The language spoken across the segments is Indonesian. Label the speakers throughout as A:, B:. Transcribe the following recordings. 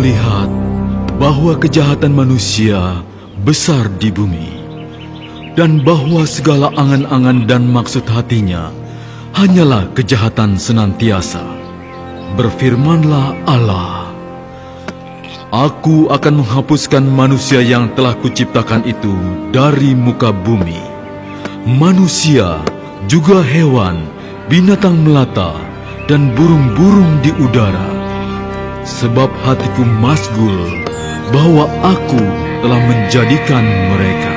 A: melihat bahwa kejahatan manusia besar di bumi, dan bahwa segala angan-angan dan maksud hatinya hanyalah kejahatan senantiasa. Berfirmanlah Allah, Aku akan menghapuskan manusia yang telah kuciptakan itu dari muka bumi, manusia, juga hewan, binatang melata, dan burung-burung di udara. Sebab hatiku masgul bahwa aku telah menjadikan mereka.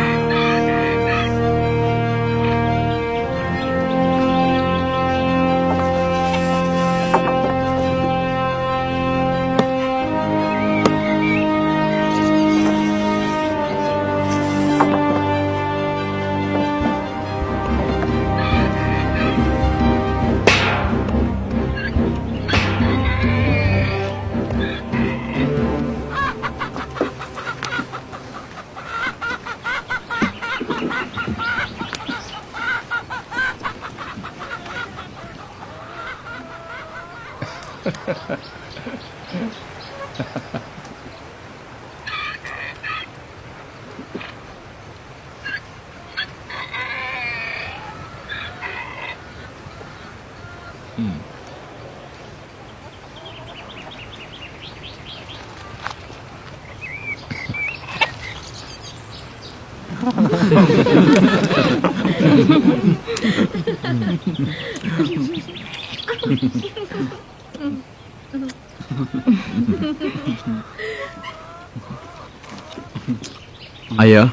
B: Ayah,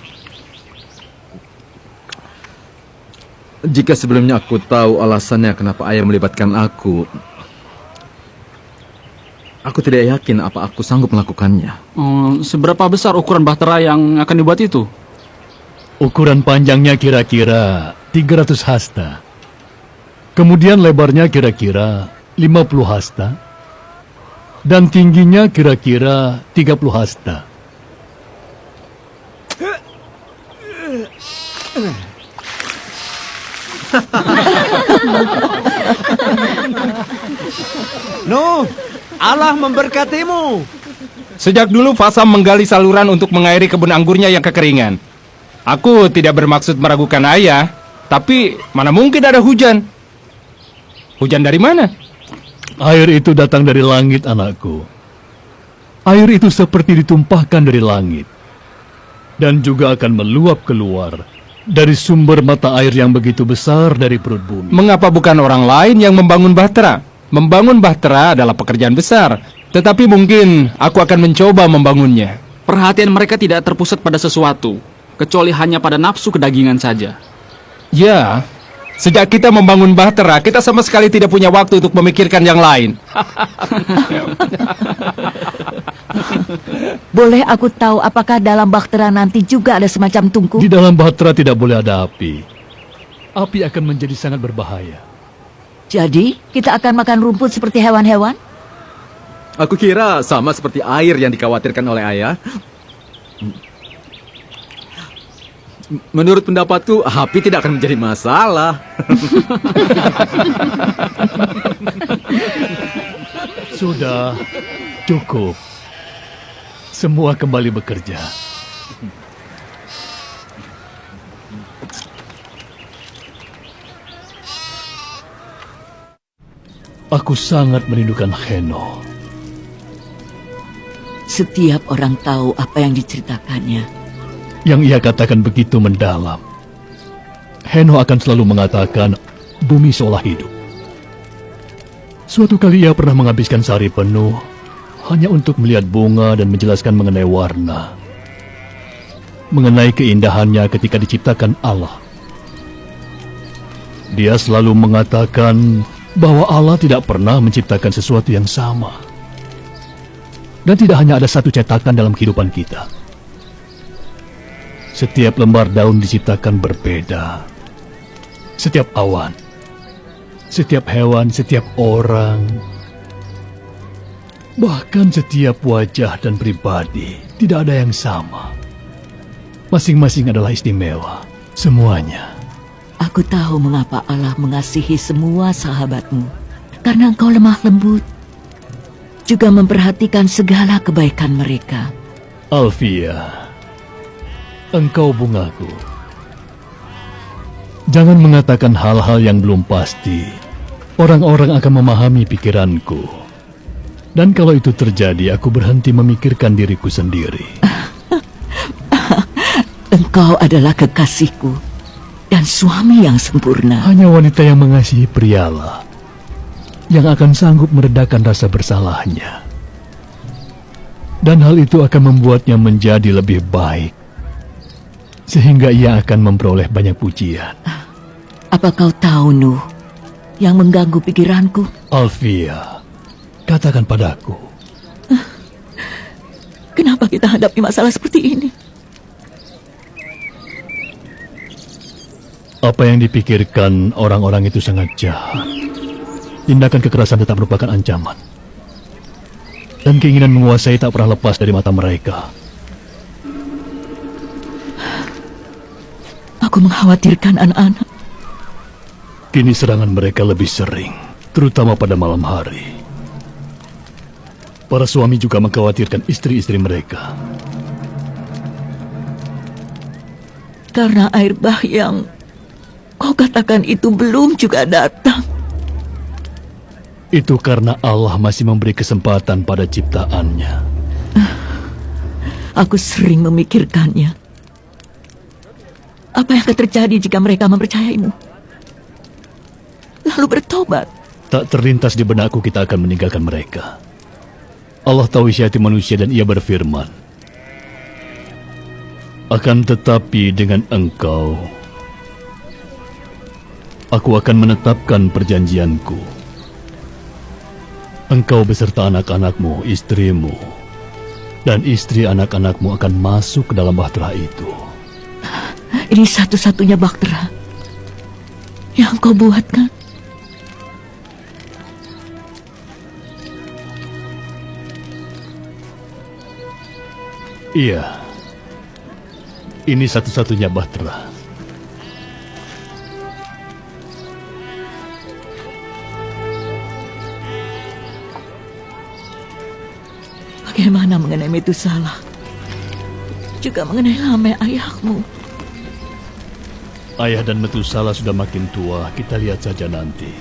B: jika sebelumnya aku tahu alasannya kenapa ayah melibatkan aku tidak yakin apa aku sanggup melakukannya.
C: Seberapa besar ukuran bahtera yang akan dibuat itu?
D: Ukuran panjangnya kira-kira 300 hasta. Kemudian lebarnya kira-kira 50 hasta. Dan tingginya kira-kira 30 hasta.
E: Nuh, Allah memberkatimu.
F: Sejak dulu Fasam menggali saluran untuk mengairi kebun anggurnya yang kekeringan. Aku tidak bermaksud meragukan ayah, tapi mana mungkin ada hujan? Hujan dari mana?
D: Air itu datang dari langit, anakku. Air itu seperti ditumpahkan dari langit. Dan juga akan meluap keluar dari sumber mata air yang begitu besar dari perut bumi.
F: Mengapa bukan orang lain yang membangun bahtera? Membangun bahtera adalah pekerjaan besar, tetapi mungkin aku akan mencoba membangunnya.
C: Perhatian mereka tidak terpusat pada sesuatu, kecuali hanya pada nafsu kedagingan saja.
F: Ya, sejak kita membangun bahtera, kita sama sekali tidak punya waktu untuk memikirkan yang lain.
G: Boleh aku tahu apakah dalam bahtera nanti juga ada semacam tungku?
D: Di dalam bahtera tidak boleh ada api. Api akan menjadi sangat berbahaya.
G: Jadi, kita akan makan rumput seperti hewan-hewan?
B: Aku kira sama seperti air yang dikhawatirkan oleh ayah. Menurut pendapatku, api tidak akan menjadi masalah.
D: Sudah, cukup. Semua kembali bekerja. Aku sangat merindukan Heno.
G: Setiap orang tahu apa yang diceritakannya.
D: Yang ia katakan begitu mendalam. Heno akan selalu mengatakan bumi seolah hidup. Suatu kali ia pernah menghabiskan sehari penuh hanya untuk melihat bunga dan menjelaskan mengenai warna. Mengenai keindahannya ketika diciptakan Allah. Dia selalu mengatakan bahwa Allah tidak pernah menciptakan sesuatu yang sama. Dan tidak hanya ada satu cetakan dalam kehidupan kita. Setiap lembar daun diciptakan berbeda. Setiap awan, setiap hewan, setiap orang, bahkan setiap wajah dan pribadi tidak ada yang sama. Masing-masing adalah istimewa, semuanya.
G: Aku tahu mengapa Allah mengasihi semua sahabatmu. Karena engkau lemah lembut. juga memperhatikan segala kebaikan mereka.
D: Alfia, engkau bungaku. Jangan mengatakan hal-hal yang belum pasti. Orang-orang akan memahami pikiranku. Dan kalau itu terjadi, aku berhenti memikirkan diriku sendiri.
G: Engkau adalah kekasihku dan suami yang sempurna.
D: Hanya wanita yang mengasihi prialah yang akan sanggup meredakan rasa bersalahnya. Dan hal itu akan membuatnya menjadi lebih baik. Sehingga ia akan memperoleh banyak pujian.
G: Apa kau tahu, Nuh, yang mengganggu pikiranku?
D: Alfia, katakan padaku.
G: Kenapa kita hadapi masalah seperti ini?
D: Apa yang dipikirkan orang-orang itu sangat jahat. Tindakan kekerasan tetap merupakan ancaman. Dan keinginan menguasai tak pernah lepas dari mata mereka.
G: Aku mengkhawatirkan anak-anak.
D: Kini serangan mereka lebih sering, terutama pada malam hari. Para suami juga mengkhawatirkan istri-istri mereka.
G: Karena air bah yang kau katakan itu belum juga datang.
D: Itu karena Allah masih memberi kesempatan pada ciptaannya.
G: Aku sering memikirkannya. Apa yang akan terjadi jika mereka mempercayaimu? Lalu bertobat.
D: Tak terlintas di benakku kita akan meninggalkan mereka. Allah tahu isi hati manusia dan ia berfirman, akan tetapi dengan engkau, aku akan menetapkan perjanjianku. Engkau beserta anak-anakmu, istrimu, dan istri anak-anakmu akan masuk ke dalam bahtera itu.
G: Ini satu-satunya bahtera yang kau buat, kan?
D: Iya, ini satu-satunya bahtera.
G: Bagaimana mengenai Metusalah? Juga mengenai Lameh ayahmu.
D: Ayah dan Metusalah sudah makin tua, kita lihat saja nanti.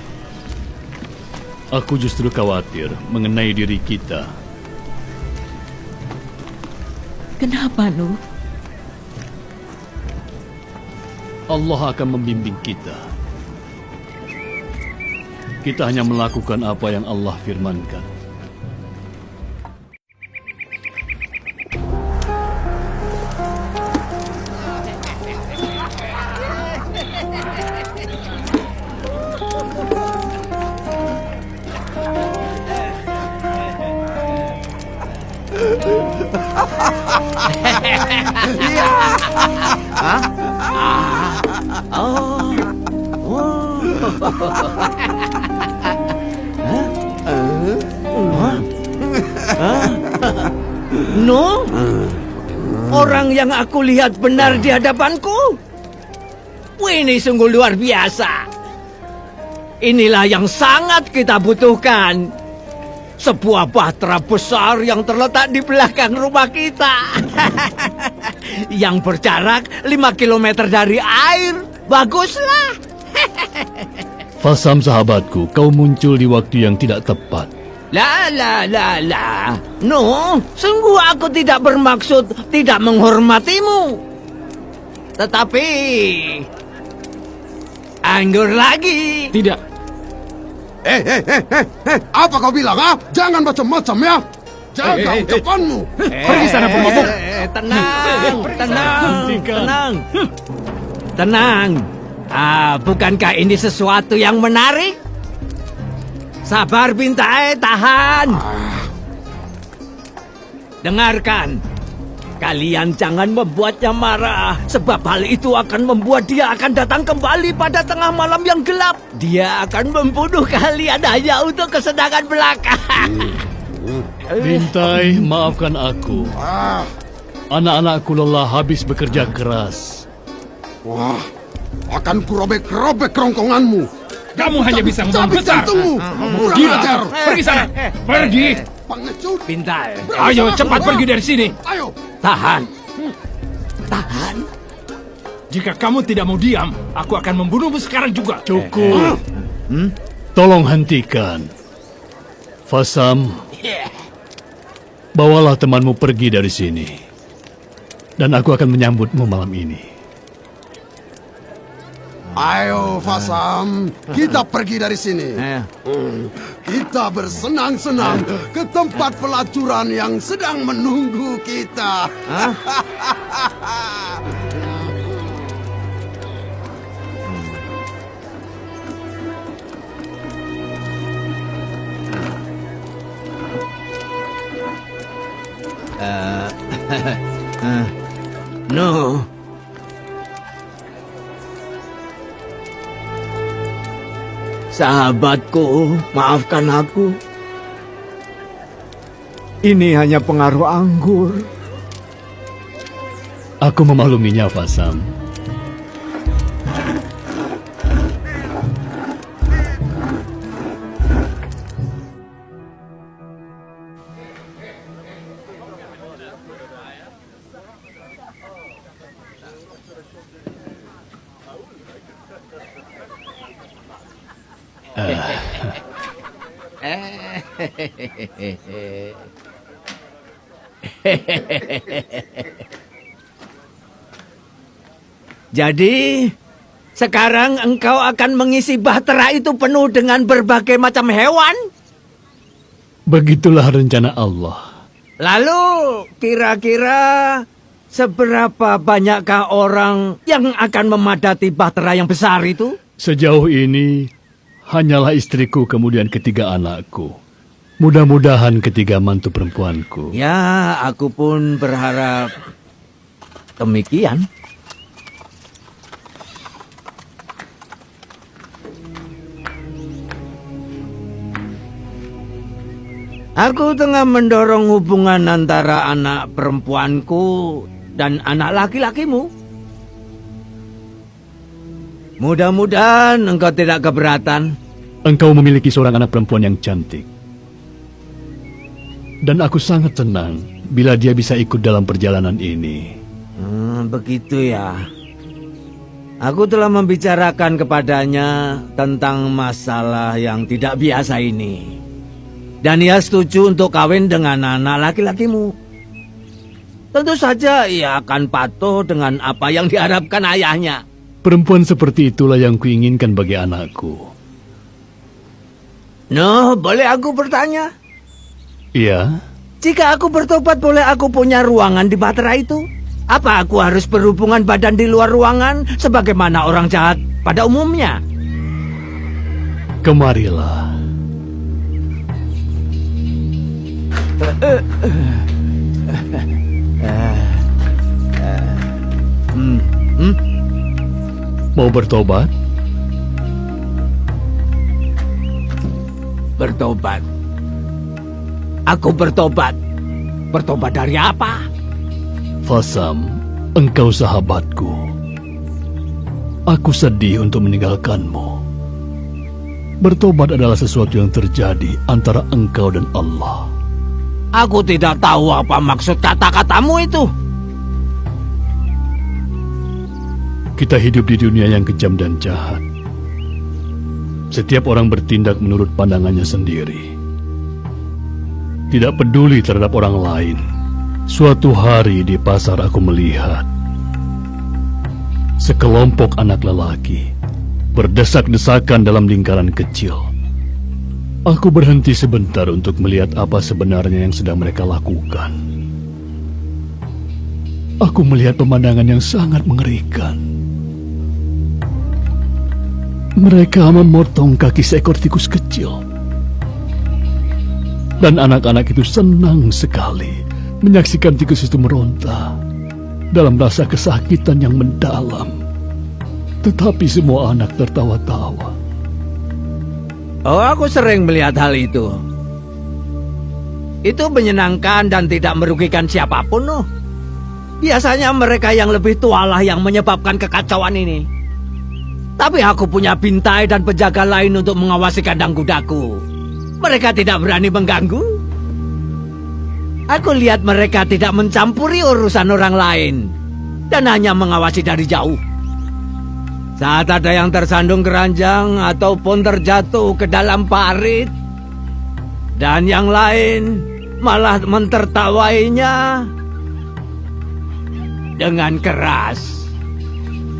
D: Aku justru khawatir mengenai diri kita.
G: Kenapa, Nuh?
D: Allah akan membimbing kita. Kita hanya melakukan apa yang Allah firmankan.
E: No? Orang yang aku lihat benar di hadapanku? Ini sungguh luar biasa. Inilah yang sangat kita butuhkan. Sebuah bahtera besar yang terletak di belakang rumah kita. Yang berjarak 5 kilometer dari air. Baguslah.
D: Fasam sahabatku, kau muncul di waktu yang tidak tepat.
E: La. No, sungguh aku tidak bermaksud tidak menghormatimu. Tetapi anggur lagi.
C: Tidak.
H: Apa kau bilang, ah? Jangan macam-macam ya. Jaga ucapanmu.
C: Pergi sana pemabuk.
E: Tenang. Bukankah ini sesuatu yang menarik? Sabar Bintai, tahan. Dengarkan. Kalian jangan membuatnya marah, sebab hal itu akan membuat dia akan datang kembali pada tengah malam yang gelap. Dia akan membunuh kalian hanya untuk kesenangan belaka.
D: Bintai, maafkan aku. Anak-anakku lelah habis bekerja keras.
H: Wah, akan kurobek-robek kerongkonganmu.
F: Kamu hanya bisa ngomong
H: Cabik
F: besar.
H: jantungmu. Kurang
F: Gila.
H: ajar.
F: Pergi sana. Pergi.
H: pengecut.
E: Pintar.
F: Ayo cepat pergi dari sini.
H: Ayo.
E: Tahan. Tahan.
F: Jika kamu tidak mau diam, aku akan membunuhmu sekarang juga.
D: Cukup. Tolong hentikan. Fasam, bawalah temanmu pergi dari sini. Dan aku akan menyambutmu malam ini.
H: Ayo Fasam, kita pergi dari sini.
E: Ayo.
H: Kita bersenang-senang ke tempat pelacuran yang sedang menunggu kita.
E: No. Sahabatku, maafkan aku. Ini hanya pengaruh anggur.
D: Aku memakluminya, Fasam.
E: Jadi, sekarang engkau akan mengisi bahtera itu penuh dengan berbagai macam hewan?
D: Begitulah rencana Allah.
E: Lalu, kira-kira seberapa banyakkah orang yang akan memadati bahtera yang besar itu?
D: Sejauh ini, hanyalah istriku kemudian ketiga anakku. Mudah-mudahan ketiga mantu perempuanku.
E: Ya, aku pun berharap demikian. Aku tengah mendorong hubungan antara anak perempuanku dan anak laki-lakimu. Mudah-mudahan engkau tidak keberatan.
D: Engkau memiliki seorang anak perempuan yang cantik. Dan aku sangat senang bila dia bisa ikut dalam perjalanan ini.
E: Begitu ya. Aku telah membicarakan kepadanya tentang masalah yang tidak biasa ini. Dan ia setuju untuk kawin dengan anak laki-lakimu. Tentu saja ia akan patuh dengan apa yang diharapkan ayahnya.
D: Perempuan seperti itulah yang kuinginkan bagi anakku.
E: No, boleh aku bertanya?
D: Iya?
E: Jika aku bertobat, boleh aku punya ruangan di bahtera itu? Apa aku harus berhubungan badan di luar ruangan sebagaimana orang jahat pada umumnya?
D: Kemarilah. Mau bertobat?
E: Bertobat. Aku bertobat. Bertobat dari apa?
D: Fasam, engkau sahabatku. Aku sedih untuk meninggalkanmu. Bertobat adalah sesuatu yang terjadi antara engkau dan Allah.
E: Aku tidak tahu apa maksud kata-katamu itu.
D: Kita hidup di dunia yang kejam dan jahat. Setiap orang bertindak menurut pandangannya sendiri. Tidak peduli terhadap orang lain. Suatu hari di pasar aku melihat sekelompok anak lelaki berdesak-desakan dalam lingkaran kecil. Aku berhenti sebentar untuk melihat apa sebenarnya yang sedang mereka lakukan. Aku melihat pemandangan yang sangat mengerikan. Mereka memotong kaki seekor tikus kecil. Dan anak-anak itu senang sekali menyaksikan tikus itu meronta dalam rasa kesakitan yang mendalam. Tetapi semua anak tertawa-tawa.
E: Oh, aku sering melihat hal itu. Itu menyenangkan dan tidak merugikan siapapun, loh. Biasanya mereka yang lebih tua lah yang menyebabkan kekacauan ini. Tapi aku punya bintai dan penjaga lain untuk mengawasi kandang kudaku. Mereka tidak berani mengganggu. Aku lihat mereka tidak mencampuri urusan orang lain dan hanya mengawasi dari jauh. Saat ada yang tersandung keranjang ataupun terjatuh ke dalam parit, dan yang lain malah mentertawainya dengan keras.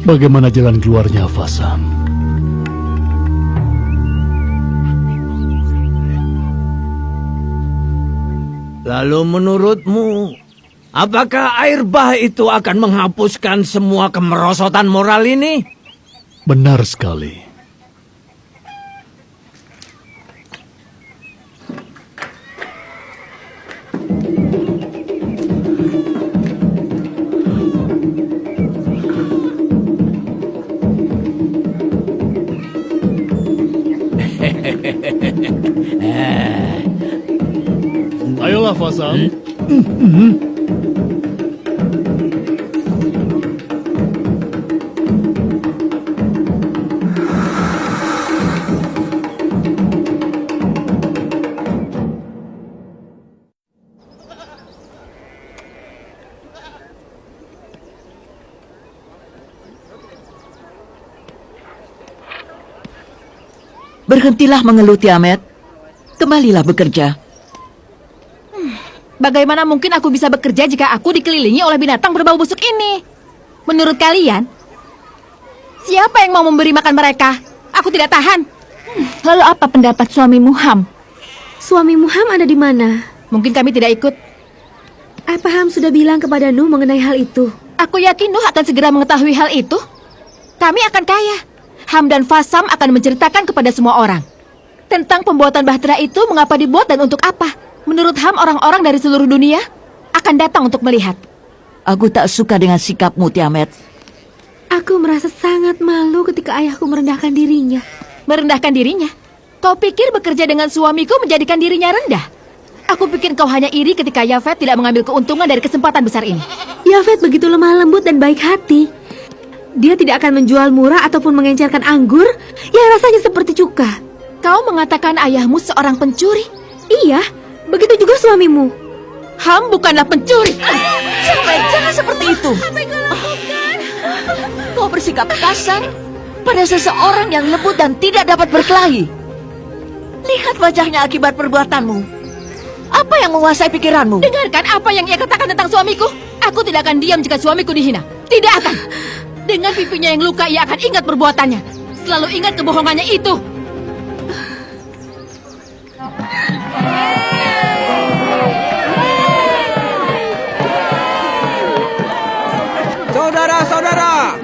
D: Bagaimana jalan keluarnya, Fasam?
E: Lalu menurutmu, apakah air bah itu akan menghapuskan semua kemerosotan moral ini?
D: Benar sekali. Ayolah, Fasam.
G: Berhentilah mengeluh, Tiamat. Kembalilah bekerja.
I: Bagaimana mungkin aku bisa bekerja jika aku dikelilingi oleh binatang berbau busuk ini? Menurut kalian, siapa yang mau memberi makan mereka? Aku tidak tahan.
J: Lalu apa pendapat suamimu, Ham? Suamimu Ham ada di mana?
I: Mungkin kami tidak ikut.
J: Apa Ham sudah bilang kepada Nuh mengenai hal itu?
I: Aku yakin Nuh akan segera mengetahui hal itu. Kami akan kaya. Ham dan Fasam akan menceritakan kepada semua orang tentang pembuatan bahtera itu, mengapa dibuat dan untuk apa. Menurut Ham, orang-orang dari seluruh dunia akan datang untuk melihat.
G: Aku tak suka dengan sikapmu, Tiamat.
J: Aku merasa sangat malu ketika ayahku merendahkan dirinya.
I: Merendahkan dirinya? Kau pikir bekerja dengan suamiku menjadikan dirinya rendah? Aku pikir kau hanya iri ketika Yafet tidak mengambil keuntungan dari kesempatan besar ini.
J: Yafet begitu lemah lembut dan baik hati. Dia tidak akan menjual murah ataupun mengencerkan anggur yang rasanya seperti cuka.
I: Kau mengatakan ayahmu seorang pencuri?
J: Iya, begitu juga suamimu.
I: Ham bukanlah pencuri.
G: Jangan seperti itu. Kau bersikap kasar pada seseorang yang lembut dan tidak dapat berkelahi. Lihat wajahnya akibat perbuatanmu. Apa yang menguasai pikiranmu?
I: Dengarkan apa yang ia katakan tentang suamiku. Aku tidak akan diam jika suamiku dihina. Tidak akan. Dengan pipinya yang luka, ia akan ingat perbuatannya. Selalu ingat kebohongannya itu.
E: Saudara-saudara,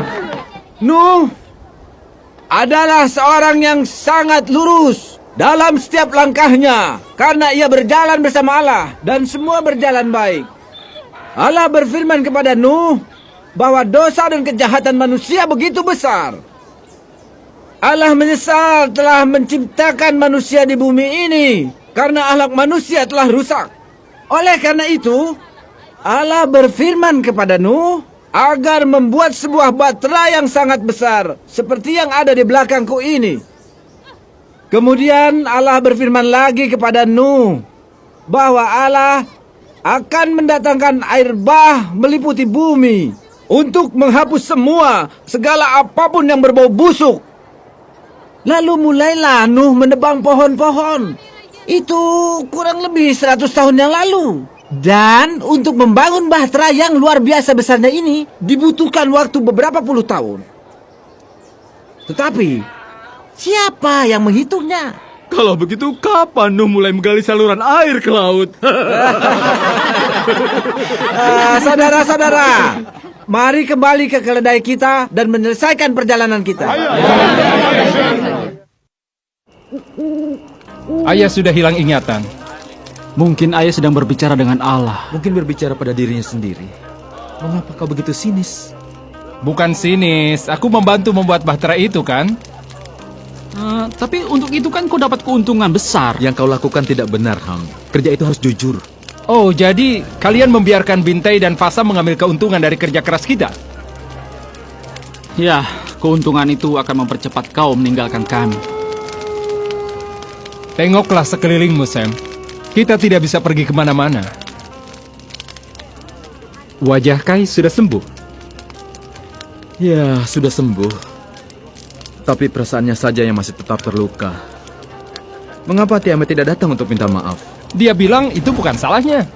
E: Nuh adalah seorang yang sangat lurus dalam setiap langkahnya karena ia berjalan bersama Allah dan semua berjalan baik. Allah berfirman kepada Nuh bahwa dosa dan kejahatan manusia begitu besar. Allah menyesal telah menciptakan manusia di bumi ini karena akhlak manusia telah rusak. Oleh karena itu, Allah berfirman kepada Nuh agar membuat sebuah bahtera yang sangat besar seperti yang ada di belakangku ini. Kemudian Allah berfirman lagi kepada Nuh bahwa Allah akan mendatangkan air bah meliputi bumi untuk menghapus segala apapun yang berbau busuk. Lalu mulailah Nuh menebang pohon-pohon. Itu kurang lebih 100 tahun yang lalu. Dan untuk membangun bahtera yang luar biasa besarnya ini dibutuhkan waktu beberapa puluh tahun. Tetapi siapa yang menghitungnya?
A: Kalau begitu, kapan Nuh mulai menggali saluran air ke laut?
E: Saudara-saudara, mari kembali ke keledai kita dan menyelesaikan perjalanan kita.
F: Ayah sudah hilang ingatan.
C: Mungkin ayah sedang berbicara dengan Allah.
B: Mungkin berbicara pada dirinya sendiri. Mengapa kau begitu sinis?
F: Bukan sinis, aku membantu membuat bahtera itu kan?
C: Tapi untuk itu kan kau dapat keuntungan besar.
B: Yang kau lakukan tidak benar, Ham. Kerja itu harus jujur.
F: Oh, jadi kalian membiarkan Bintai dan Fasam mengambil keuntungan dari kerja keras kita?
C: Ya, keuntungan itu akan mempercepat kau meninggalkan kami.
F: Tengoklah sekelilingmu, Sam. Kita tidak bisa pergi kemana-mana. Wajah Kai sudah sembuh.
B: Ya, sudah sembuh. Tapi perasaannya saja yang masih tetap terluka. Mengapa Tiamat tidak datang untuk minta maaf?
F: Dia bilang itu bukan salahnya.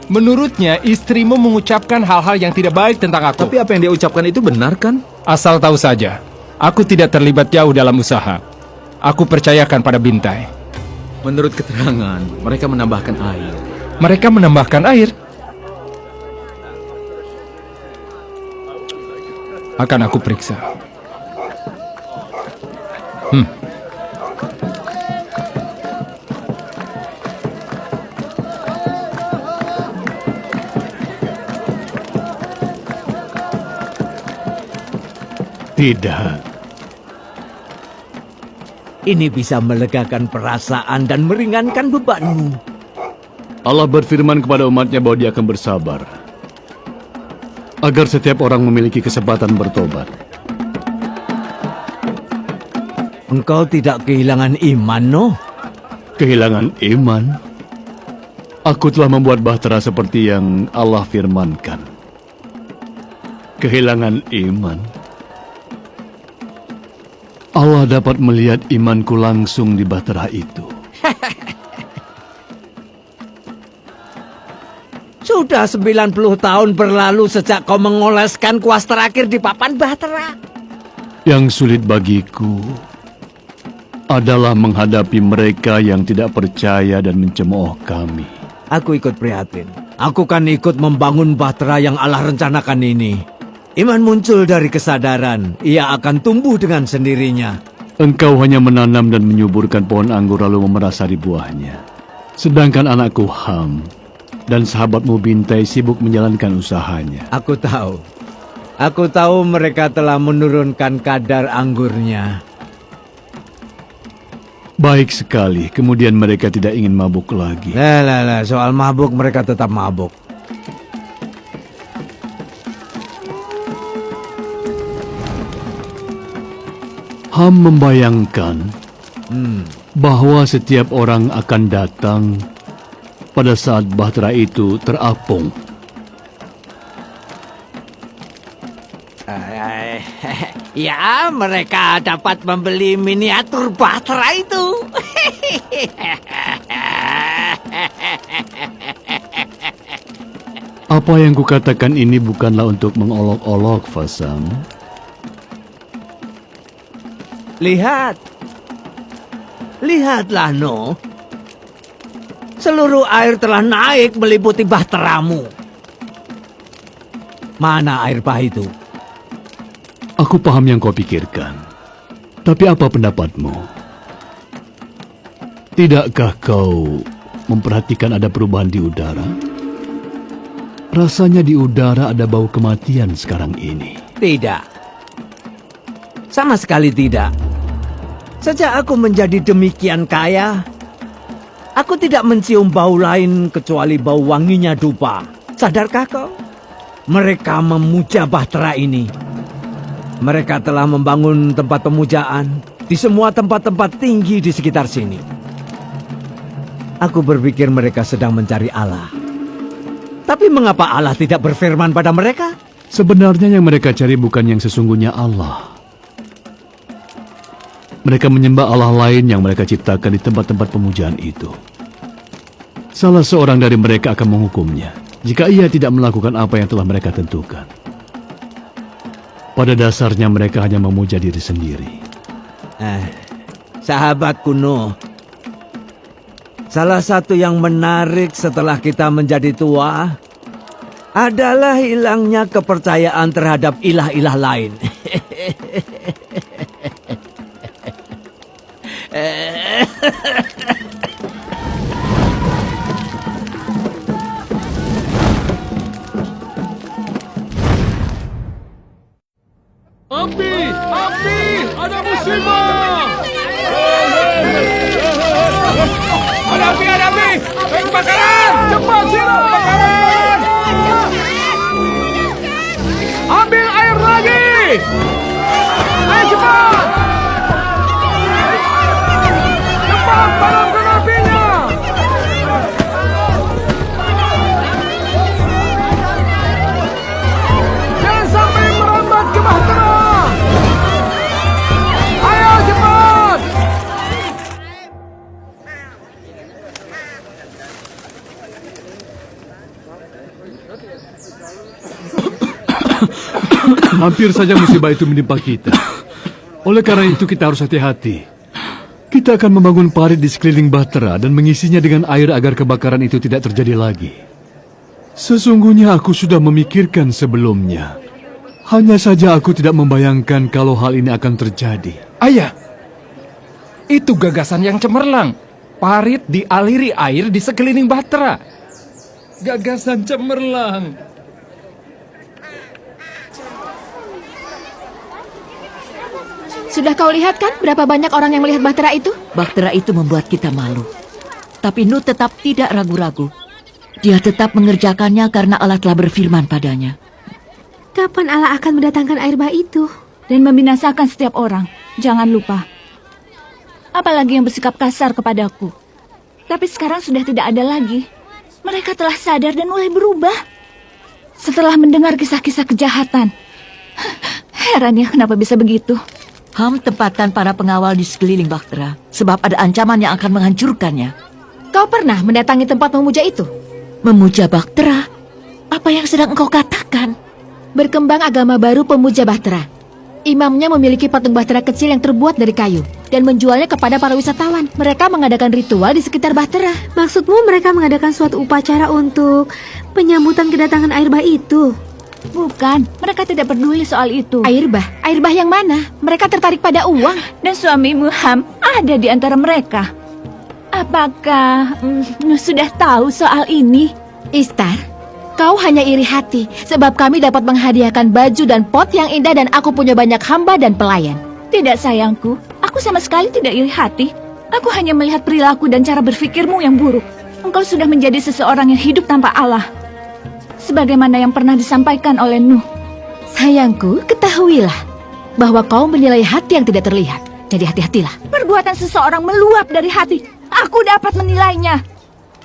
F: Menurutnya, istrimu mengucapkan hal-hal yang tidak baik tentang aku.
B: Tapi apa yang dia ucapkan itu benar kan?
F: Asal tahu saja, aku tidak terlibat jauh dalam usaha. Aku percayakan pada Bintai.
B: Menurut keterangan, mereka menambahkan air.
F: Mereka menambahkan air? Akan aku periksa.
D: Tidak.
E: Ini bisa melegakan perasaan dan meringankan bebanmu.
D: Allah berfirman kepada umatnya bahwa dia akan bersabar, agar setiap orang memiliki kesempatan bertobat.
E: Engkau tidak kehilangan iman, no?
D: Kehilangan iman? Aku telah membuat bahtera seperti yang Allah firmankan. Kehilangan iman? Allah dapat melihat imanku langsung di bahtera itu.
E: Sudah 90 tahun berlalu sejak kau mengoleskan kuas terakhir di papan bahtera.
D: Yang sulit bagiku adalah menghadapi mereka yang tidak percaya dan mencemooh kami.
E: Aku ikut prihatin. Aku kan ikut membangun bahtera yang Allah rencanakan ini. Iman muncul dari kesadaran. Ia akan tumbuh dengan sendirinya.
D: Engkau hanya menanam dan menyuburkan pohon anggur lalu memerasari buahnya. Sedangkan anakku Ham dan sahabatmu Bintai sibuk menjalankan usahanya.
E: Aku tahu. Aku tahu mereka telah menurunkan kadar anggurnya.
D: Baik sekali, kemudian mereka tidak ingin mabuk lagi.
E: Lah, soal mabuk mereka tetap mabuk.
D: Ham membayangkan bahwa setiap orang akan datang pada saat bahtera itu terapung.
E: Ya, mereka dapat membeli miniatur bahtera itu.
D: Apa yang kukatakan ini bukanlah untuk mengolok-olok, Fasam.
E: Lihatlah, No. Seluruh air telah naik meliputi bahteramu. Mana air bah itu?
D: Aku paham yang kau pikirkan. Tapi apa pendapatmu? Tidakkah kau memperhatikan ada perubahan di udara? Rasanya di udara ada bau kematian sekarang ini.
E: Tidak. Sama sekali tidak. Sejak aku menjadi demikian kaya, aku tidak mencium bau lain kecuali bau wanginya dupa. Sadarkah kau? Mereka memuja bahtera ini. Mereka telah membangun tempat pemujaan di semua tempat-tempat tinggi di sekitar sini. Aku berpikir mereka sedang mencari Allah. Tapi mengapa Allah tidak berfirman pada mereka?
D: Sebenarnya yang mereka cari bukan yang sesungguhnya Allah. Mereka menyembah Allah lain yang mereka ciptakan di tempat-tempat pemujaan itu. Salah seorang dari mereka akan menghukumnya jika ia tidak melakukan apa yang telah mereka tentukan. Pada dasarnya mereka hanya memuja diri sendiri.
E: Sahabat kuno, salah satu yang menarik setelah kita menjadi tua adalah hilangnya kepercayaan terhadap ilah-ilah lain.
A: Api! Ada musibah! Ada api! Kebakaran! Cepat siram kebakaran! Ambil air lagi! Ayo cepat! Cepat padamkan apinya!
D: Hampir saja musibah itu menimpa kita. Oleh karena itu kita harus hati-hati. Kita akan membangun parit di sekeliling Bahtera dan mengisinya dengan air agar kebakaran itu tidak terjadi lagi. Sesungguhnya aku sudah memikirkan sebelumnya. Hanya saja aku tidak membayangkan kalau hal ini akan terjadi.
F: Ayah, itu gagasan yang cemerlang. Parit dialiri air di sekeliling Bahtera. Gagasan cemerlang.
I: Sudah kau lihat kan berapa banyak orang yang melihat Bahtera itu?
G: Bahtera itu membuat kita malu. Tapi Nuh tetap tidak ragu-ragu. Dia tetap mengerjakannya karena Allah telah berfirman padanya.
J: Kapan Allah akan mendatangkan air bah itu?
I: Dan membinasakan setiap orang. Jangan lupa. Apalagi yang bersikap kasar kepadaku. Tapi sekarang sudah tidak ada lagi. Mereka telah sadar dan mulai berubah. Setelah mendengar kisah-kisah kejahatan. Heran ya kenapa bisa begitu.
G: Ham tempatkan para pengawal di sekeliling Bahtera, sebab ada ancaman yang akan menghancurkannya.
I: Kau pernah mendatangi tempat memuja itu?
G: Memuja Bahtera? Apa yang sedang engkau katakan?
I: Berkembang agama baru pemuja Bahtera. Imamnya memiliki patung Bahtera kecil yang terbuat dari kayu dan menjualnya kepada para wisatawan. Mereka mengadakan ritual di sekitar Bahtera.
J: Maksudmu mereka mengadakan suatu upacara untuk penyambutan kedatangan air bah itu?
I: Bukan, mereka tidak peduli soal itu. Air bah yang mana? Mereka tertarik pada uang. Dan suamimu Ham ada di antara mereka. Apakah sudah tahu soal ini? Istar, kau hanya iri hati sebab kami dapat menghadiahkan baju dan pot yang indah dan aku punya banyak hamba dan pelayan. Tidak sayangku, aku sama sekali tidak iri hati. Aku hanya melihat perilaku dan cara berpikirmu yang buruk. Engkau sudah menjadi seseorang yang hidup tanpa Allah. Sebagaimana yang pernah disampaikan oleh Nuh. Sayangku, ketahuilah bahwa kau menilai hati yang tidak terlihat. Jadi hati-hatilah. Perbuatan seseorang meluap dari hati. Aku dapat menilainya.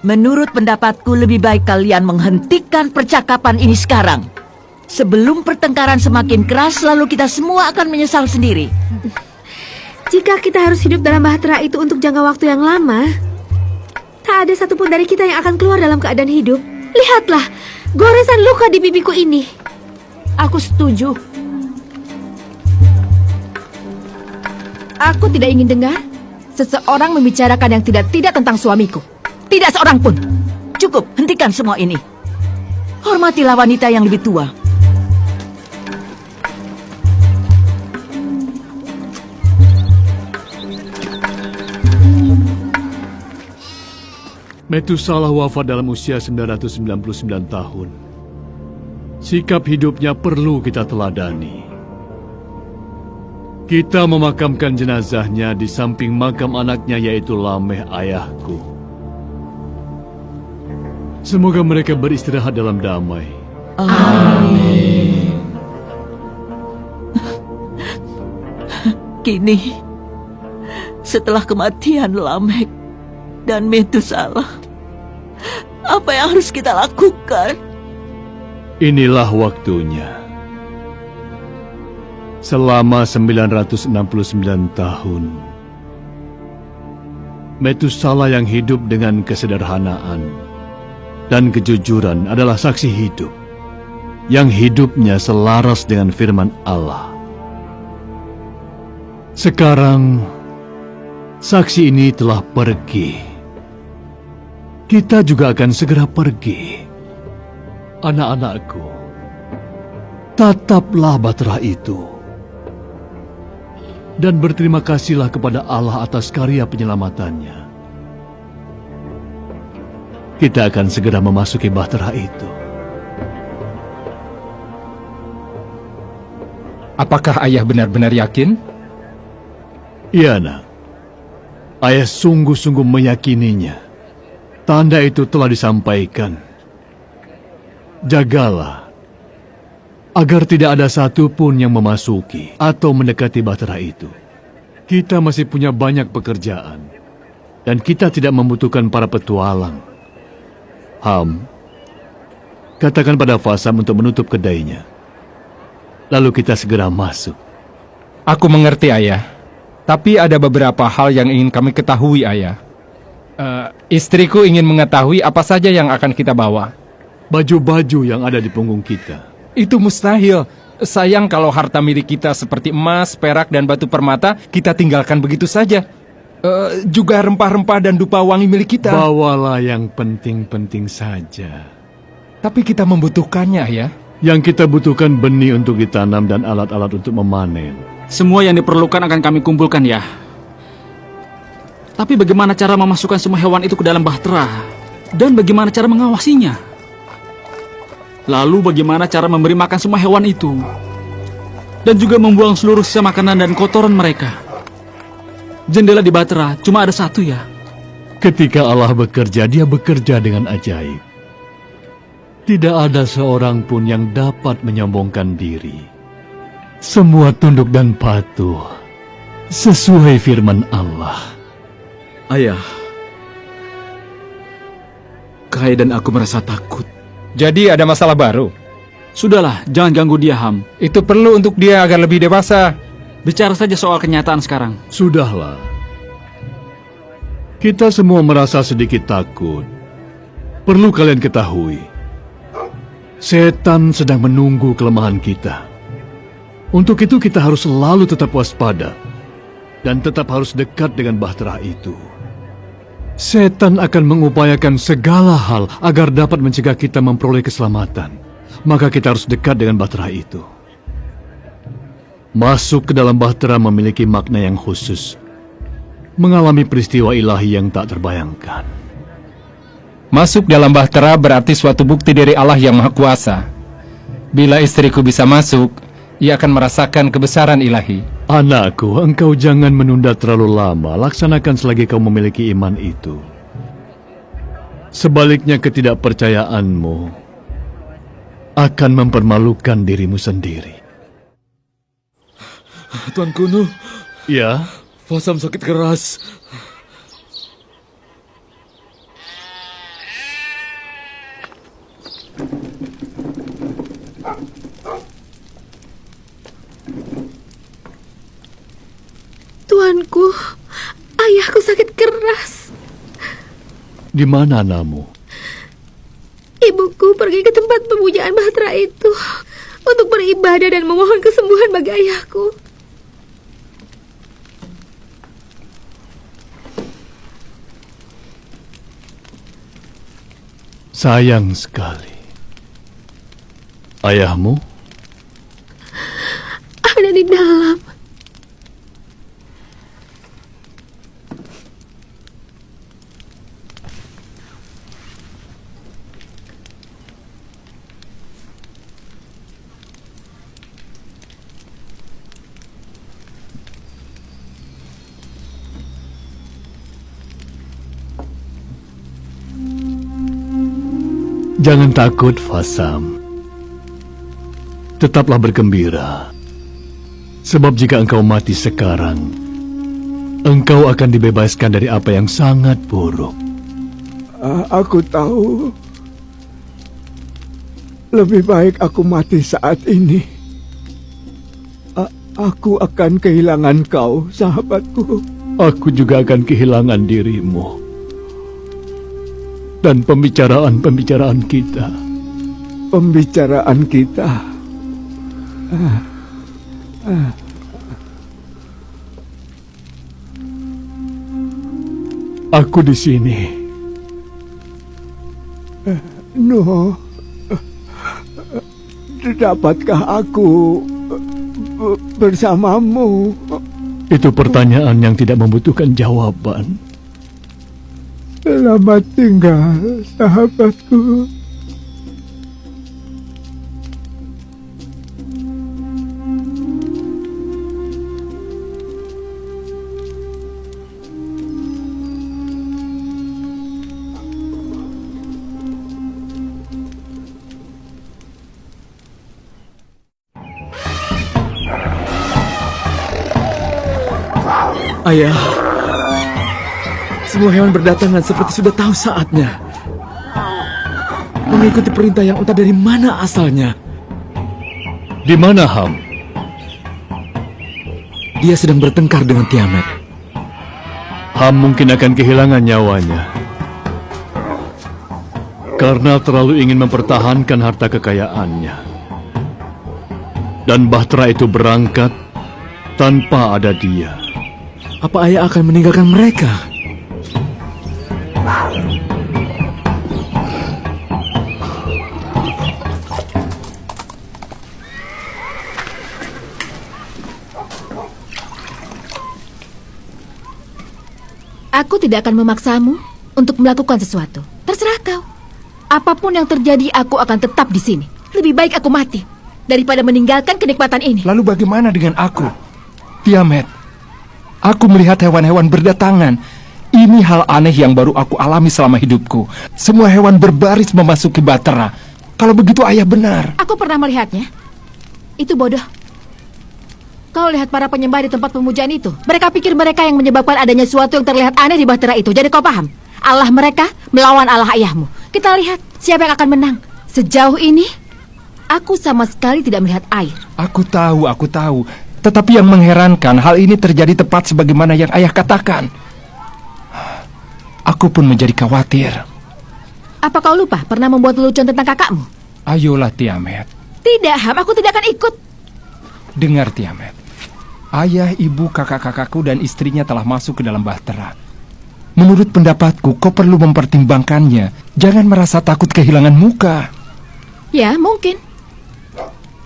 G: Menurut pendapatku lebih baik kalian menghentikan percakapan ini sekarang. Sebelum pertengkaran semakin keras, lalu kita semua akan menyesal sendiri.
J: Jika kita harus hidup dalam Bahtera itu untuk jangka waktu yang lama, tak ada satupun dari kita yang akan keluar dalam keadaan hidup. Lihatlah, goresan luka di pipiku ini.
I: Aku setuju. Aku tidak ingin dengar seseorang membicarakan yang tidak tentang suamiku. Tidak seorang pun.
G: Cukup, hentikan semua ini. Hormatilah wanita yang lebih tua.
D: Metusalah wafat dalam usia 999 tahun. Sikap hidupnya perlu kita teladani. Kita memakamkan jenazahnya di samping makam anaknya yaitu Lameh ayahku. Semoga mereka beristirahat dalam damai.
G: Amin. Kini, setelah kematian Lameh dan Metusalah, apa yang harus kita lakukan?
D: Inilah waktunya. Selama 969 tahun, Metusalah yang hidup dengan kesederhanaan dan kejujuran adalah saksi hidup yang hidupnya selaras dengan firman Allah. Sekarang, saksi ini telah pergi. Kita juga akan segera pergi. Anak-anakku, tataplah Bahtera itu. Dan berterima kasihlah kepada Allah atas karya penyelamatannya. Kita akan segera memasuki Bahtera itu.
F: Apakah ayah benar-benar yakin?
D: Iya, nak. Ayah sungguh-sungguh meyakininya. Tanda itu telah disampaikan. Jagalah, agar tidak ada satupun yang memasuki atau mendekati Bahtera itu. Kita masih punya banyak pekerjaan, dan kita tidak membutuhkan para petualang. Ham, katakan pada Fasam untuk menutup kedainya. Lalu kita segera masuk.
F: Aku mengerti, ayah. Tapi ada beberapa hal yang ingin kami ketahui, ayah. Istriku ingin mengetahui apa saja yang akan kita bawa.
D: Baju-baju yang ada di punggung kita.
F: Itu mustahil. Sayang kalau harta milik kita seperti emas, perak, dan batu permata kita tinggalkan begitu saja. Juga rempah-rempah dan dupa wangi milik kita.
D: Bawalah yang penting-penting saja.
F: Tapi kita membutuhkannya, ya.
D: Yang kita butuhkan benih untuk ditanam dan alat-alat untuk memanen.
C: Semua yang diperlukan akan kami kumpulkan ya. Tapi bagaimana cara memasukkan semua hewan itu ke dalam bahtera? Dan bagaimana cara mengawasinya? Lalu bagaimana cara memberi makan semua hewan itu? Dan juga membuang seluruh sisa makanan dan kotoran mereka. Jendela di bahtera cuma ada satu ya.
D: Ketika Allah bekerja, Dia bekerja dengan ajaib. Tidak ada seorang pun yang dapat menyombongkan diri. Semua tunduk dan patuh sesuai firman Allah.
B: Ayah, Kai dan aku merasa takut.
F: Jadi ada masalah baru.
C: Sudahlah, jangan ganggu dia, Ham.
F: Itu perlu untuk dia agar lebih dewasa.
C: Bicara saja soal kenyataan sekarang.
D: Sudahlah. Kita semua merasa sedikit takut. Perlu kalian ketahui, setan sedang menunggu kelemahan kita. Untuk itu kita harus selalu tetap waspada dan tetap harus dekat dengan bahtera itu. Setan akan mengupayakan segala hal agar dapat mencegah kita memperoleh keselamatan. Maka kita harus dekat dengan bahtera itu. Masuk ke dalam bahtera memiliki makna yang khusus. Mengalami peristiwa ilahi yang tak terbayangkan.
F: Masuk dalam bahtera berarti suatu bukti dari Allah yang Maha Kuasa. Bila istriku bisa masuk, ia akan merasakan kebesaran ilahi.
D: Anakku, engkau jangan menunda terlalu lama. Laksanakan selagi kau memiliki iman itu. Sebaliknya ketidakpercayaanmu akan mempermalukan dirimu sendiri.
B: Tuan Kuno.
D: Ya?
B: Fasam sakit keras.
J: Tuanku, ayahku sakit keras.
D: Di mana anakmu?
J: Ibuku pergi ke tempat pemujaan bahtera itu untuk beribadah dan memohon kesembuhan bagi ayahku.
D: Sayang sekali. Ayahmu?
J: Ada di dalam.
D: Jangan takut, Fasam. Tetaplah bergembira. Sebab jika engkau mati sekarang, engkau akan dibebaskan dari apa yang sangat buruk.
H: Aku tahu. Lebih baik aku mati saat ini. Aku akan kehilangan kau, sahabatku.
D: Aku juga akan kehilangan dirimu. Dan pembicaraan-pembicaraan kita.
H: Pembicaraan kita.
D: Aku di sini.
H: No. Dapatkah aku bersamamu?
D: Itu pertanyaan yang tidak membutuhkan jawaban.
H: Selamat tinggal, sahabatku.
B: Ayah, semua hewan berdatangan seperti sudah tahu saatnya. Mengikuti perintah yang entah dari mana asalnya.
D: Di mana Ham?
B: Dia sedang bertengkar dengan Tiamat.
D: Ham mungkin akan kehilangan nyawanya. Karena terlalu ingin mempertahankan harta kekayaannya. Dan Bahtera itu berangkat tanpa ada dia.
A: Apa ayah akan meninggalkan mereka?
I: Aku tidak akan memaksamu untuk melakukan sesuatu. Terserah kau. Apapun yang terjadi, aku akan tetap di sini. Lebih baik aku mati daripada meninggalkan kenikmatan ini.
F: Lalu bagaimana dengan aku? Tiamat, aku melihat hewan-hewan berdatangan. Ini hal aneh yang baru aku alami selama hidupku. Semua hewan berbaris memasuki Bahtera. Kalau begitu ayah benar.
I: Aku pernah melihatnya. Itu bodoh. Kau lihat para penyembah di tempat pemujaan itu. Mereka pikir mereka yang menyebabkan adanya sesuatu yang terlihat aneh di Bahtera itu. Jadi kau paham? Allah mereka melawan Allah ayahmu. Kita lihat siapa yang akan menang. Sejauh ini, aku sama sekali tidak melihat air.
F: Aku tahu. Tetapi yang mengherankan, hal ini terjadi tepat sebagaimana yang ayah katakan. Aku pun menjadi khawatir.
I: Apa kau lupa pernah membuat lelucon tentang kakakmu?
F: Ayolah Tiamat.
I: Tidak, Ham. Aku tidak akan ikut.
F: Dengar Tiamat. Ayah, ibu, kakak-kakakku dan istrinya telah masuk ke dalam Bahtera. Menurut pendapatku, kau perlu mempertimbangkannya. Jangan merasa takut kehilangan muka.
I: Ya, mungkin.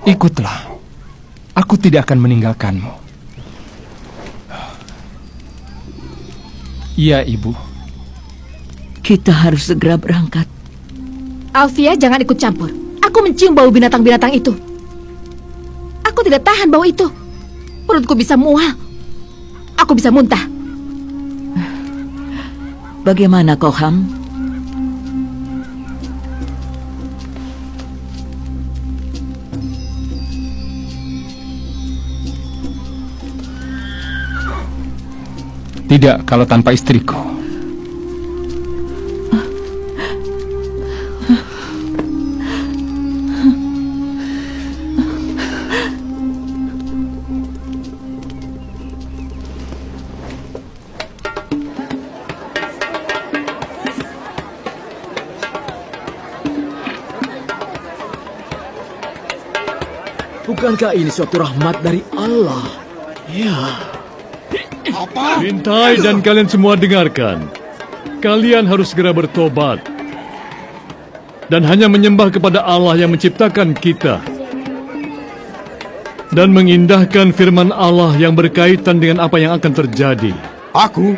F: Ikutlah. Aku tidak akan meninggalkanmu. Iya, ibu.
G: Kita harus segera berangkat.
I: Alfia, jangan ikut campur. Aku mencium bau binatang-binatang itu. Aku tidak tahan bau itu. Perutku bisa mual. Aku bisa muntah.
G: Bagaimana kau, Ham?
F: Tidak kalau tanpa istriku.
A: Bukankah ini suatu rahmat dari Allah? Ya.
H: Apa?
D: Bintai dan kalian semua dengarkan. Kalian harus segera bertobat. Dan hanya menyembah kepada Allah yang menciptakan kita. Dan mengindahkan firman Allah yang berkaitan dengan apa yang akan terjadi.
H: Aku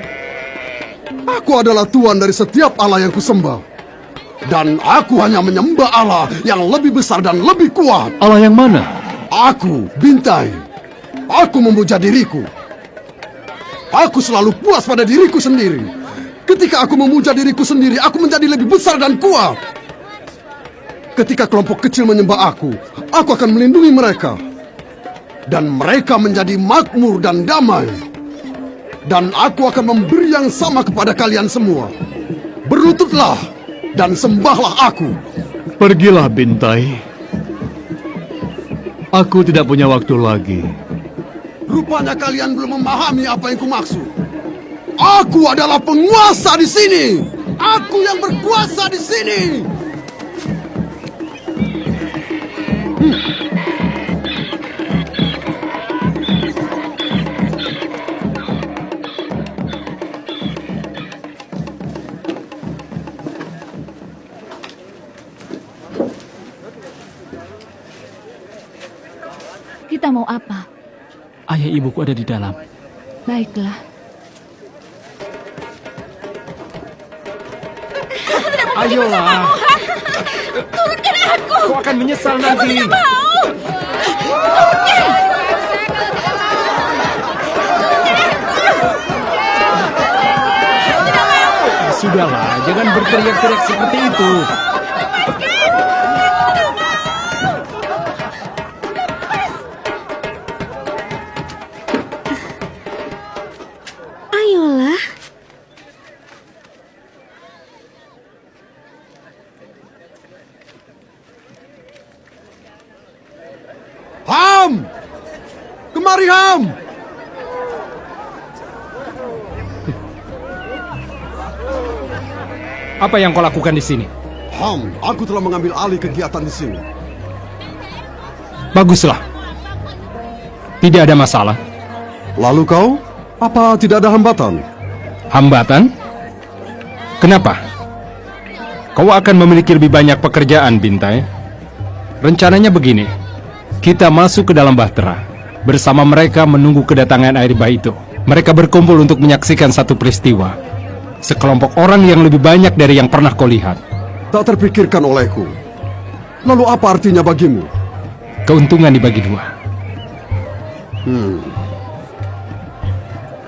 H: adalah Tuhan dari setiap Allah yang kusembah. Dan aku hanya menyembah Allah yang lebih besar dan lebih kuat.
D: Allah yang mana?
H: Aku, Bintai. Aku memuja diriku. Aku selalu puas pada diriku sendiri. Ketika aku memuja diriku sendiri, aku menjadi lebih besar dan kuat. Ketika kelompok kecil menyembah aku akan melindungi mereka. Dan mereka menjadi makmur dan damai. Dan aku akan memberi yang sama kepada kalian semua. Berlututlah dan sembahlah aku.
D: Pergilah, Bintai. Aku tidak punya waktu lagi.
H: Rupanya kalian belum memahami apa yang kumaksud. Aku adalah penguasa di sini. Aku yang berkuasa di sini.
I: Kita mau apa?
C: Ayah ibuku ada di dalam.
I: Baiklah.
F: Ayolah.
I: Turunkan aku.
F: Kau akan menyesal nanti. Sudahlah, jangan berteriak-teriak seperti itu.
J: Ayolah.
H: Ham! Kemari, Ham!
F: Apa yang kau lakukan di sini?
H: Ham, aku telah mengambil alih kegiatan di sini.
F: Baguslah. Tidak ada masalah.
H: Lalu kau, apa tidak ada hambatan?
F: Hambatan? Kenapa? Kau akan memiliki lebih banyak pekerjaan, Bintai. Rencananya begini, kita masuk ke dalam bahtera. Bersama mereka menunggu kedatangan air bah itu. Mereka berkumpul untuk menyaksikan satu peristiwa. Sekelompok orang yang lebih banyak dari yang pernah kau lihat.
H: Tak terpikirkan olehku. Lalu apa artinya bagimu?
F: Keuntungan dibagi dua.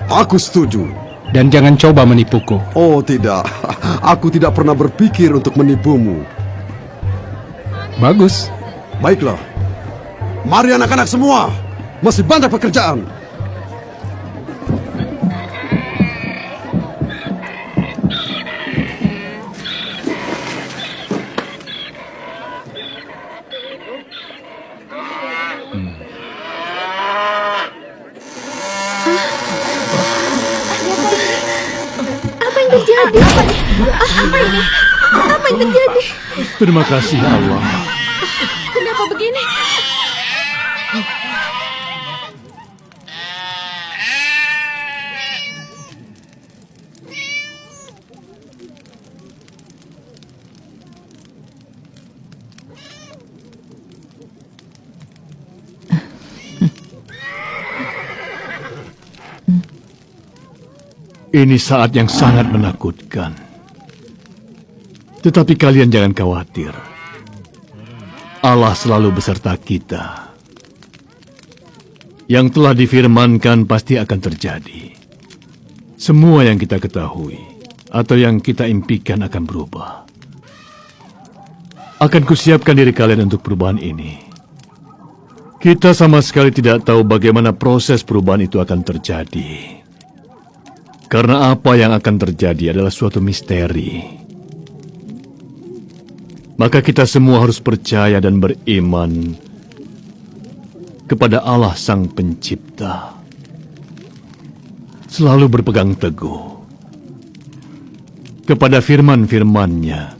H: Aku setuju.
F: Dan jangan coba menipuku.
H: Oh tidak, aku tidak pernah berpikir untuk menipumu.
F: Bagus.
H: Baiklah. Mari anak-anak semua. Masih banyak pekerjaan.
J: Apa yang terjadi? Apa yang terjadi?
D: Terima kasih Allah.
I: Kenapa begini?
D: Ini saat yang sangat menakutkan. Tetapi kalian jangan khawatir. Allah selalu beserta kita. Yang telah difirmankan pasti akan terjadi. Semua yang kita ketahui atau yang kita impikan akan berubah. Akan kusiapkan diri kalian untuk perubahan ini. Kita sama sekali tidak tahu bagaimana proses perubahan itu akan terjadi. Karena apa yang akan terjadi adalah suatu misteri. Maka kita semua harus percaya dan beriman kepada Allah Sang Pencipta. Selalu berpegang teguh kepada firman-firman-Nya.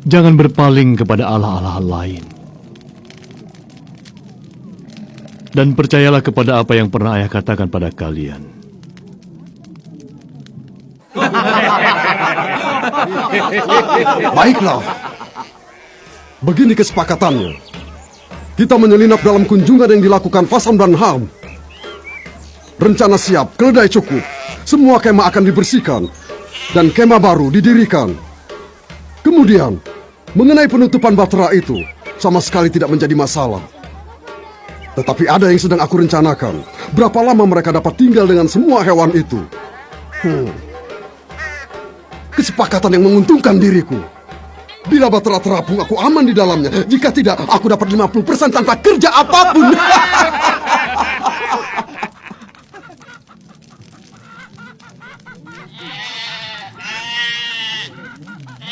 D: Jangan berpaling kepada Allah-Allah lain. Dan percayalah kepada apa yang pernah Ayah katakan pada kalian.
H: Baiklah. Begini kesepakatannya. Kita menyelinap dalam kunjungan yang dilakukan Fasam dan Ham. Rencana siap, keledai cukup. Semua kemah akan dibersihkan. Dan kemah baru didirikan. Kemudian, mengenai penutupan bahtera itu, sama sekali tidak menjadi masalah. Tetapi ada yang sedang aku rencanakan. Berapa lama mereka dapat tinggal dengan semua hewan itu? Kesepakatan yang menguntungkan diriku. Bila bahtera terapung, aku aman di dalamnya. Jika tidak, aku dapat 50% tanpa kerja apapun.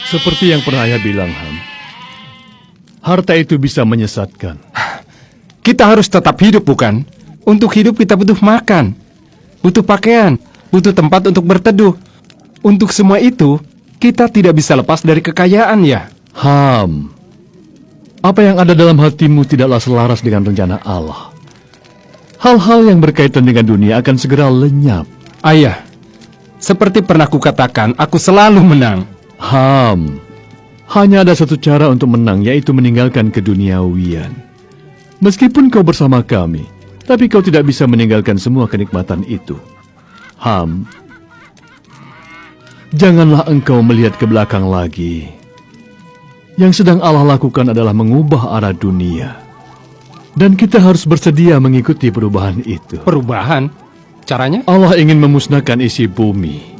D: Seperti yang pernah Ayah bilang, Ham. Harta itu bisa menyesatkan.
F: Kita harus tetap hidup, bukan? Untuk hidup kita butuh makan, butuh pakaian, butuh tempat untuk berteduh. Untuk semua itu, kita tidak bisa lepas dari kekayaan, ya.
D: Ham, apa yang ada dalam hatimu tidaklah selaras dengan rencana Allah. Hal-hal yang berkaitan dengan dunia akan segera lenyap.
F: Ayah, seperti pernah kukatakan, aku selalu menang.
D: Ham, hanya ada satu cara untuk menang, yaitu meninggalkan keduniawian. Meskipun kau bersama kami, tapi kau tidak bisa meninggalkan semua kenikmatan itu. Ham, janganlah engkau melihat ke belakang lagi. Yang sedang Allah lakukan adalah mengubah arah dunia. Dan kita harus bersedia mengikuti perubahan itu.
F: Perubahan? Caranya?
D: Allah ingin memusnahkan isi bumi.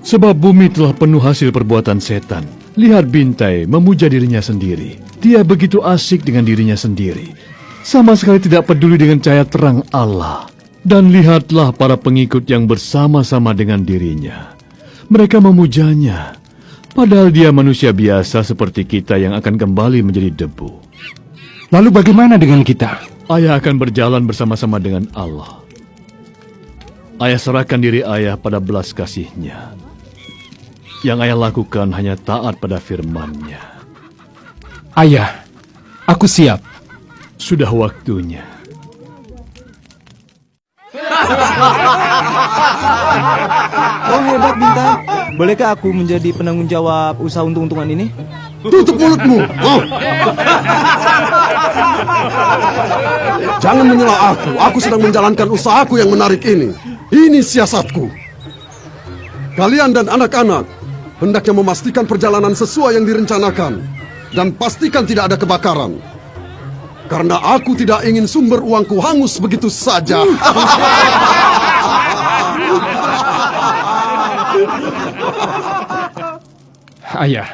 D: Sebab bumi telah penuh hasil perbuatan setan. Lihat Bintai memuja dirinya sendiri. Dia begitu asik dengan dirinya sendiri. Sama sekali tidak peduli dengan cahaya terang Allah. Dan lihatlah para pengikut yang bersama-sama dengan dirinya. Mereka memujanya, padahal dia manusia biasa seperti kita yang akan kembali menjadi debu.
F: Lalu bagaimana dengan kita?
D: Ayah akan berjalan bersama-sama dengan Allah. Ayah serahkan diri Ayah pada belas kasih-Nya. Yang Ayah lakukan hanya taat pada firman-Nya.
F: Ayah, aku siap.
D: Sudah waktunya.
K: Oh hebat Bintang. Bolehkah aku menjadi penanggung jawab usaha untung-untungan ini?
H: Tutup mulutmu. Oh. Jangan menyela aku. Aku sedang menjalankan usahaku yang menarik ini. Ini siasatku. Kalian dan anak-anak hendaknya memastikan perjalanan sesuai yang direncanakan. Dan pastikan tidak ada kebakaran. Karena aku tidak ingin sumber uangku hangus begitu saja.
F: Ayah,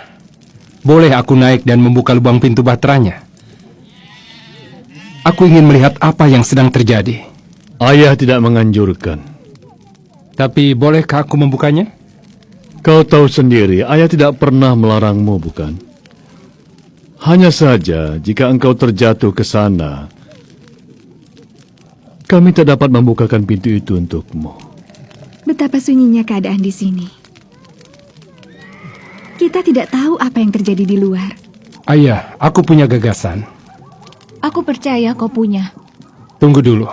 F: boleh aku naik dan membuka lubang pintu bahteranya? Aku ingin melihat apa yang sedang terjadi.
D: Ayah tidak menganjurkan.
F: Tapi bolehkah aku membukanya?
D: Kau tahu sendiri, ayah tidak pernah melarangmu, bukan? Hanya saja, jika engkau terjatuh ke sana, kami tak dapat membukakan pintu itu untukmu.
J: Betapa sunyinya keadaan di sini. Kita tidak tahu apa yang terjadi di luar.
F: Ayah, aku punya gagasan.
I: Aku percaya kau punya.
F: Tunggu dulu.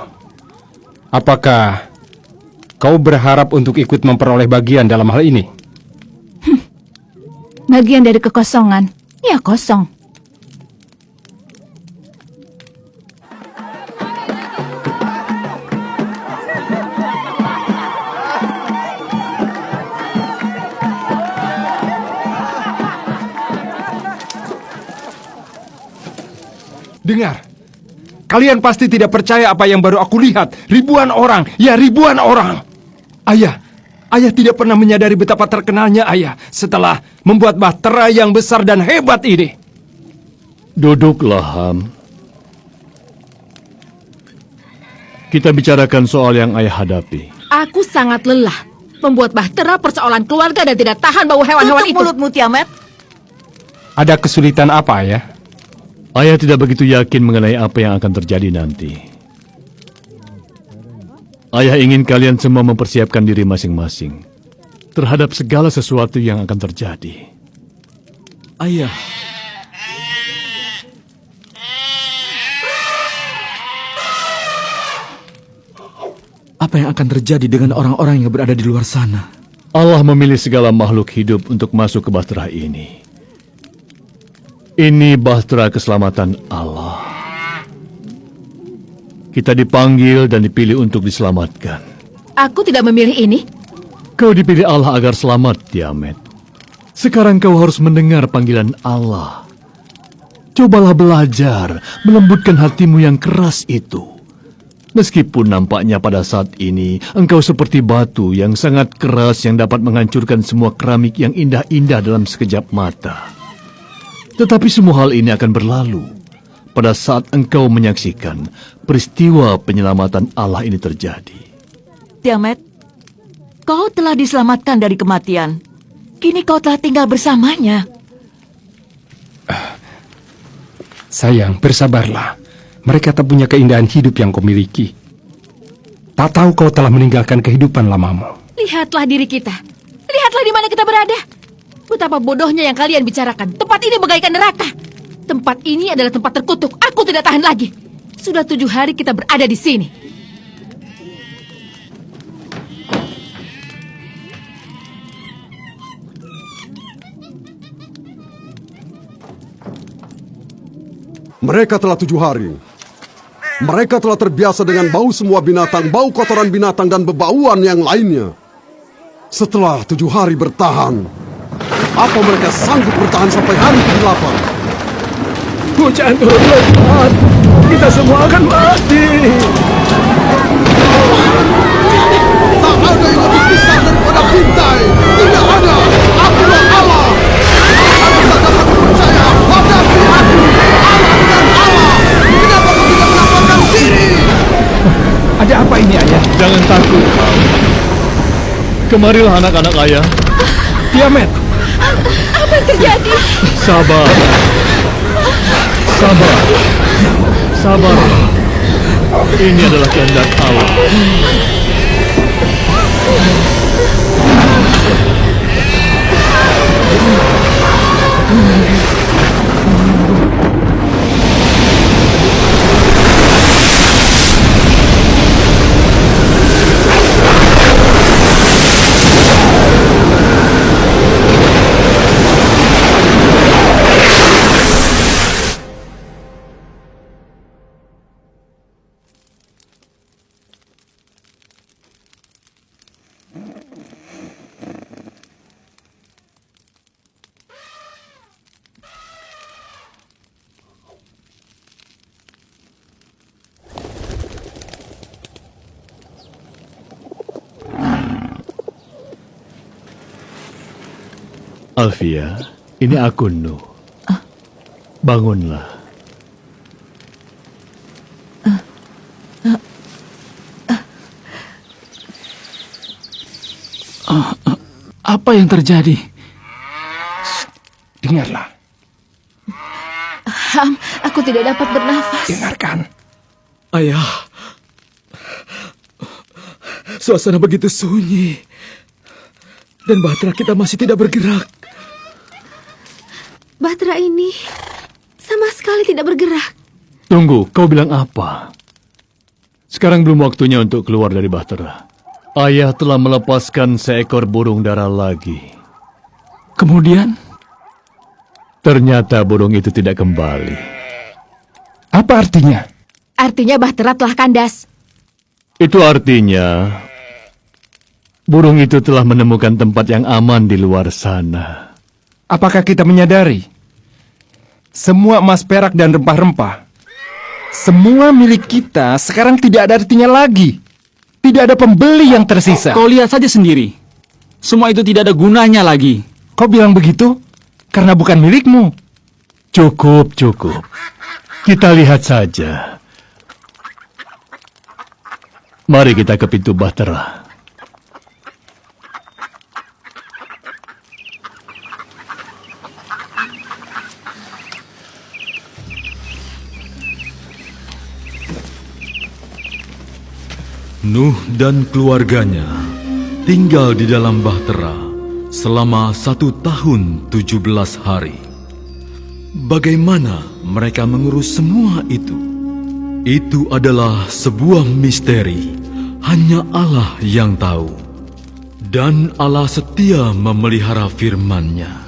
F: Apakah kau berharap untuk ikut memperoleh bagian dalam hal ini?
I: Bagian dari kekosongan. Ya kosong.
F: Dengar, kalian pasti tidak percaya apa yang baru aku lihat. Ribuan orang, ya ribuan orang. Ayah tidak pernah menyadari betapa terkenalnya ayah setelah membuat bahtera yang besar dan hebat ini.
D: Duduklah, Ham. Kita bicarakan soal yang ayah hadapi.
I: Aku sangat lelah. Membuat bahtera persoalan keluarga dan tidak tahan bau hewan-hewan itu.
G: Tutup mulutmu, Tiamat.
F: Ada kesulitan apa, ayah?
D: Ayah tidak begitu yakin mengenai apa yang akan terjadi nanti. Ayah ingin kalian semua mempersiapkan diri masing-masing terhadap segala sesuatu yang akan terjadi.
A: Ayah. Apa yang akan terjadi dengan orang-orang yang berada di luar sana?
D: Allah memilih segala makhluk hidup untuk masuk ke bahtera ini. Ini bahtera keselamatan Allah. Kita dipanggil dan dipilih untuk diselamatkan.
I: Aku tidak memilih ini.
D: Kau dipilih Allah agar selamat, Tiamat. Sekarang kau harus mendengar panggilan Allah. Cobalah belajar melembutkan hatimu yang keras itu. Meskipun nampaknya pada saat ini engkau seperti batu yang sangat keras yang dapat menghancurkan semua keramik yang indah-indah dalam sekejap mata. Tetapi semua hal ini akan berlalu pada saat engkau menyaksikan peristiwa penyelamatan Allah ini terjadi.
G: Tiamat, kau telah diselamatkan dari kematian. Kini kau telah tinggal bersamanya.
F: Sayang, bersabarlah. Mereka tak punya keindahan hidup yang kau miliki. Tak tahu kau telah meninggalkan kehidupan lamamu.
I: Lihatlah diri kita. Lihatlah di mana kita berada. Betapa bodohnya yang kalian bicarakan. Tempat ini bagaikan neraka. Tempat ini adalah tempat terkutuk. Aku tidak tahan lagi. Sudah 7 hari kita berada di sini.
H: Mereka telah 7 hari. Mereka telah terbiasa dengan bau semua binatang, bau kotoran binatang dan bebauan yang lainnya. Setelah 7 hari bertahan, apa mereka sanggup bertahan sampai hari ke-8?
A: Hujan turun lebat. Kita semua akan mati.
H: Tak ada yang lebih besar daripada Bintai. Tidak ada. Akulah Allah. Aku tak dapat percaya. Hadapi aku. Allah dan Allah. Kenapa kau tidak menampakkan diri?
F: Ada apa ini, ayah?
D: Jangan takut. Kemarilah anak-anak ayah.
F: Tiamat.
I: Apa yang terjadi?
D: Sabar. Sabar. Sabar. Ini adalah kehendak Allah. Alfia, ini aku, Nuh. Bangunlah.
C: Apa yang terjadi?
F: Dengarlah,
I: Ham, aku tidak dapat bernafas.
F: dengarkan.
A: Ayah, suasana begitu sunyi. Dan bahtera kita masih tidak bergerak.
J: Bahtera ini sama sekali tidak bergerak.
D: Tunggu, kau bilang apa? Sekarang belum waktunya untuk keluar dari bahtera. Ayah telah melepaskan seekor burung dara lagi.
C: Kemudian?
D: Ternyata burung itu tidak kembali.
F: Apa artinya?
I: Artinya bahtera telah kandas.
D: Itu artinya burung itu telah menemukan tempat yang aman di luar sana.
F: Apakah kita menyadari semua emas perak dan rempah-rempah, semua milik kita sekarang tidak ada artinya lagi? Tidak ada pembeli yang tersisa.
C: Kau lihat saja sendiri. Semua itu tidak ada gunanya lagi.
F: Kau bilang begitu karena bukan milikmu.
D: Cukup. Kita lihat saja. Mari kita ke pintu bahtera.
B: Nuh dan keluarganya tinggal di dalam bahtera selama 1 tahun 17 hari. Bagaimana mereka mengurus semua itu? Itu adalah sebuah misteri, hanya Allah yang tahu. Dan Allah setia memelihara firman-Nya.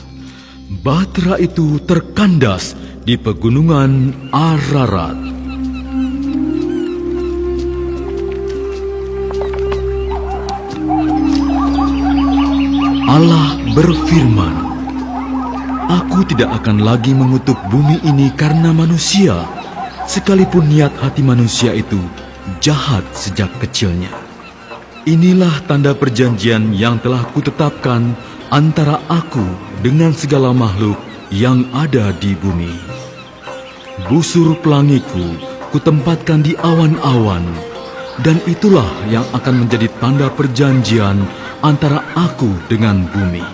B: Bahtera itu terkandas di pegunungan Ararat. Allah berfirman, "Aku tidak akan lagi mengutuk bumi ini karena manusia, sekalipun niat hati manusia itu jahat sejak kecilnya. Inilah tanda perjanjian yang telah kutetapkan antara aku dengan segala makhluk yang ada di bumi. Busur pelangiku kutempatkan di awan-awan, dan itulah yang akan menjadi tanda perjanjian antara aku dengan bumi.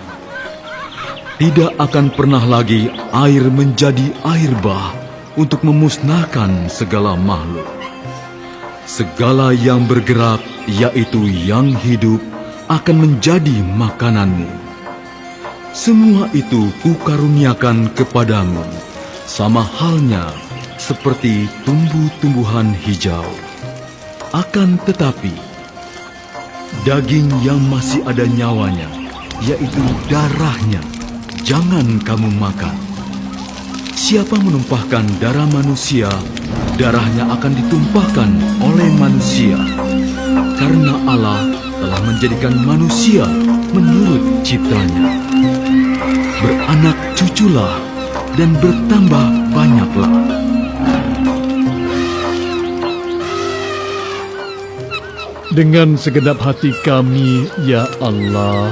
B: Tidak akan pernah lagi air menjadi air bah untuk memusnahkan segala makhluk. Segala yang bergerak, yaitu yang hidup, akan menjadi makananmu. Semua itu kukaruniakan kepadamu, sama halnya seperti tumbuh-tumbuhan hijau. Akan tetapi, daging yang masih ada nyawanya, yaitu darahnya, jangan kamu makan. Siapa menumpahkan darah manusia, darahnya akan ditumpahkan oleh manusia. Karena Allah telah menjadikan manusia menurut ciptanya. Beranak cuculah dan bertambah banyaklah."
D: Dengan segenap hati kami, ya Allah,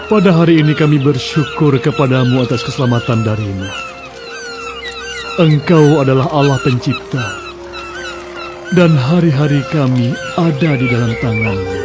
D: pada hari ini kami bersyukur kepadamu atas keselamatan darimu. Engkau adalah Allah pencipta, dan hari-hari kami ada di dalam tangan-Mu.